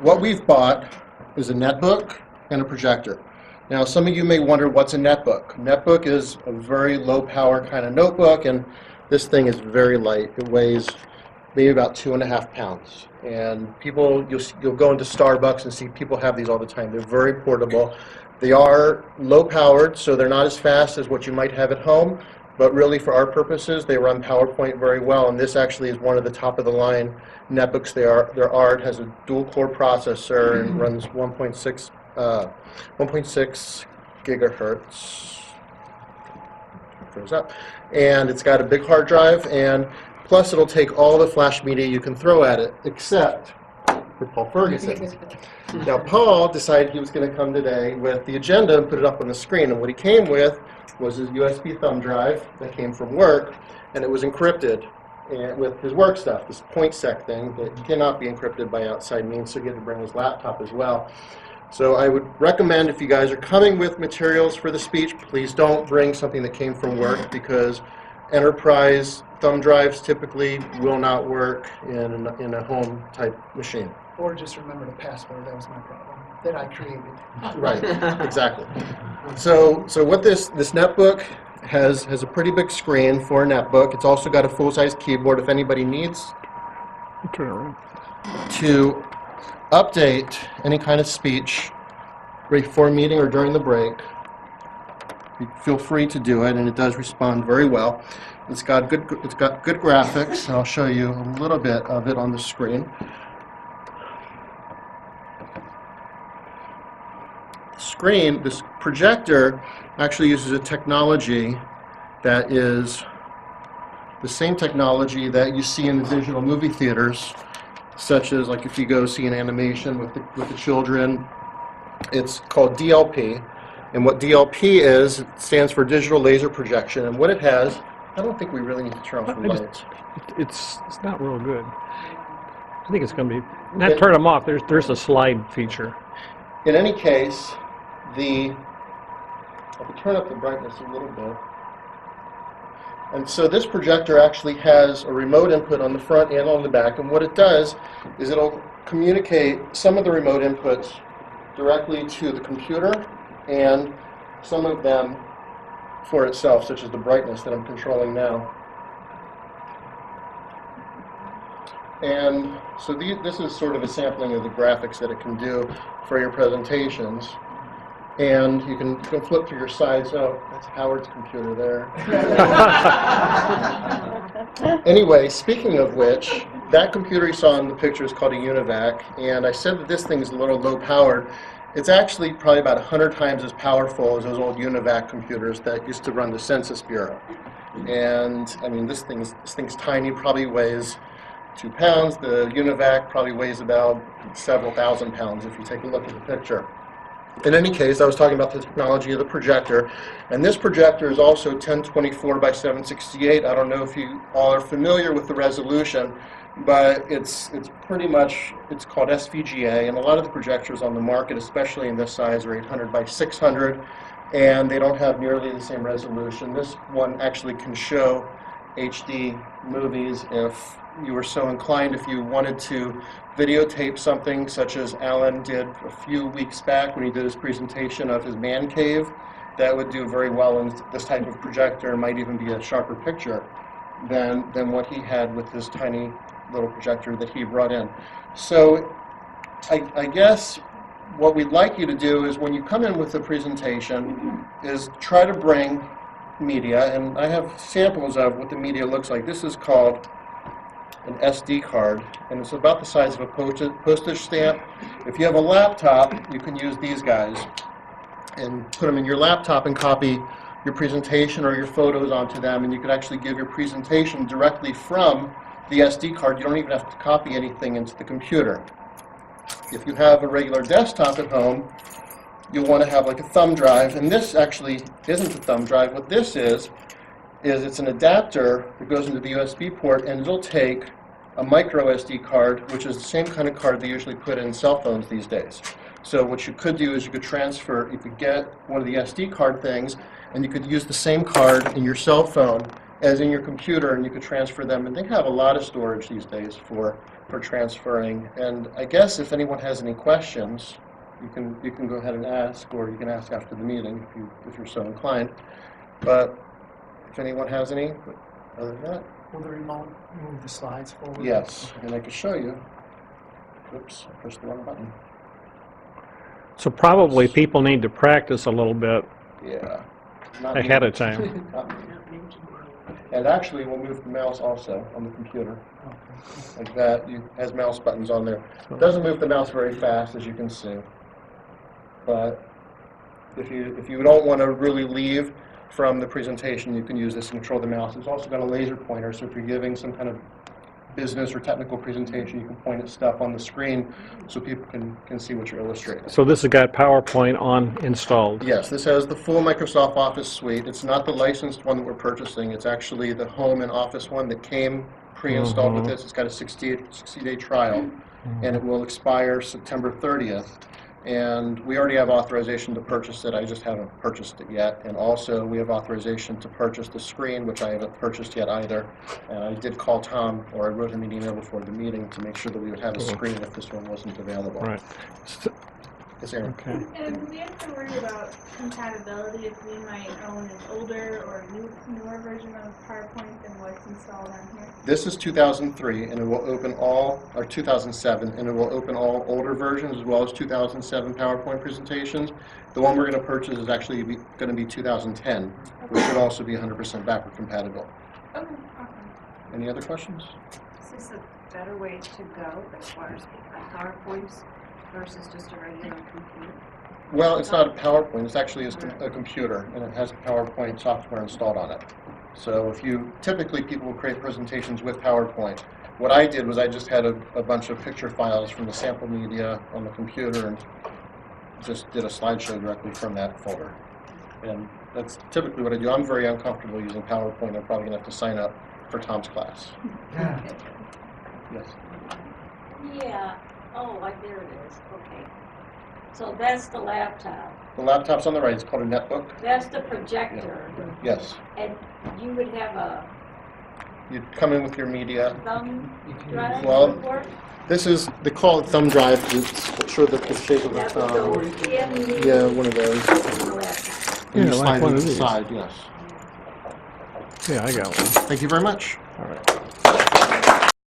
what we've bought is a netbook and a projector. Now, some of you may wonder what's a netbook. A netbook is a very low power kind of notebook, and this thing is very light. It weighs maybe about 2.5 pounds. And people, you'll go into Starbucks and see people have these all the time. They're very portable. They are low powered, so they're not as fast as what you might have at home, but really for our purposes, they run PowerPoint very well, and this actually is one of the top of the line netbooks there are. It has a dual core processor and runs 1.6 gigahertz. Goes up, and it's got a big hard drive, and plus it'll take all the flash media you can throw at it, except for Paul Ferguson. Now, Paul decided he was going to come today with the agenda and put it up on the screen, and what he came with was his USB thumb drive that came from work, and it was encrypted with his work stuff, this .sec thing that cannot be encrypted by outside means, so he had to bring his laptop as well. So I would recommend, if you guys are coming with materials for the speech, please don't bring something that came from work, because enterprise thumb drives typically will not work in a home type machine. Or just remember the password. That was my problem that I created. Right, exactly. So what this netbook has a pretty big screen for a netbook. It's also got a full-size keyboard if anybody needs to update any kind of speech before a meeting or during the break. You feel free to do it, and it does respond very well. It's got good graphics, and I'll show you a little bit of it on the screen. This projector actually uses a technology that is the same technology that you see in the digital movie theaters, such as like if you go see an animation with the children. It's called DLP, and what DLP is, it stands for digital laser projection, and what it has, I don't think we really need to turn off the lights. It's not real good. I think it's going to be, not turn them off, there's a slide feature. In any case, I can turn up the brightness a little bit. And so this projector actually has a remote input on the front and on the back, and what it does is it'll communicate some of the remote inputs directly to the computer, and some of them for itself, such as the brightness that I'm controlling now. And so this is sort of a sampling of the graphics that it can do for your presentations. And you can flip through your sides. Oh, that's Howard's computer there. Anyway, speaking of which, that computer you saw in the picture is called a UNIVAC, and I said that this thing is a little low powered. It's actually probably about 100 times as powerful as those old UNIVAC computers that used to run the Census Bureau. And I mean, this thing's tiny, probably weighs 2 pounds. The UNIVAC probably weighs about several thousand pounds if you take a look at the picture. In any case, I was talking about the technology of the projector, and this projector is also 1024 by 768. I don't know if you all are familiar with the resolution, but it's pretty much, it's called SVGA, and a lot of the projectors on the market, especially in this size, are 800 by 600, and they don't have nearly the same resolution. This one actually can show HD movies if you were so inclined. If you wanted to videotape something, such as Alan did a few weeks back when he did his presentation of his man cave, that would do very well in this type of projector. It might even be a sharper picture than what he had with this tiny little projector that he brought in. So I guess what we'd like you to do is, when you come in with the presentation, is try to bring media, and I have samples of what the media looks like. This is called an SD card, and it's about the size of a postage stamp. If you have a laptop, you can use these guys and put them in your laptop and copy your presentation or your photos onto them, and you can actually give your presentation directly from the SD card. You don't even have to copy anything into the computer. If you have a regular desktop at home, you'll want to have like a thumb drive, and this actually isn't a thumb drive. What this is it's an adapter that goes into the USB port, and it'll take a micro SD card, which is the same kind of card they usually put in cell phones these days. So what you could do is you could transfer, you could get one of the SD card things, and you could use the same card in your cell phone as in your computer, and you could transfer them. And they have a lot of storage these days for transferring. And I guess if anyone has any questions, you can go ahead and ask, or you can ask after the meeting if you're so inclined. But if anyone has any, other than that, Will the remote move the slides forward? yes, and I can show you. Oops, I pressed the wrong button. So probably people need to practice a little bit Yeah. Not ahead me. of time. Not me. And actually, we'll move the mouse also on the computer. Okay. Like that. It has mouse buttons on there. It doesn't move the mouse very fast, as you can see. But if you don't want to really leave from the presentation, you can use this and control the mouse. It's also got a laser pointer, so if you're giving some kind of business or technical presentation, you can point at stuff on the screen so people can see what you're illustrating. So this has got PowerPoint on installed. Yes, this has the full Microsoft Office suite. It's not the licensed one that we're purchasing. It's actually the home and office one that came pre-installed with this. It's got a 60-day trial, and it will expire September 30th. And we already have authorization to purchase it. I just haven't purchased it yet. And also, we have authorization to purchase the screen, which I haven't purchased yet either. And I did call Tom, or I wrote him an email before the meeting to make sure that we would have a screen if this one wasn't available. Right. Yes, Aaron? Okay. And do we have to worry about compatibility if we might own an older or newer version of PowerPoint than what's installed on here? This is 2003, and it will open all, or 2007, and it will open all older versions as well as 2007 PowerPoint presentations. The one we're going to purchase is actually going to be 2010, which should also be 100% backward compatible. Okay, awesome. Any other questions? Is this a better way to go as far as PowerPoints versus just a regular computer? Well, it's not a PowerPoint. It's actually a computer, and it has PowerPoint software installed on it. So typically people will create presentations with PowerPoint. What I did was I just had a bunch of picture files from the sample media on the computer and just did a slideshow directly from that folder. And that's typically what I do. I'm very uncomfortable using PowerPoint. I'm probably going to have to sign up for Tom's class. Yeah. Yes. Yeah, oh, there it is, okay. So that's the laptop. The laptop's on the right. It's called a netbook. That's the projector. Yes. And you would have a You'd come in with your media. thumb You can drive Well, report? They call it thumb drive because it's sort of the shape of a That would go thumb. in Yeah, one of those. the laptop. And you Yeah, slide like one it of to the these. side, yes. Yeah, I got one. Thank you very much. All right.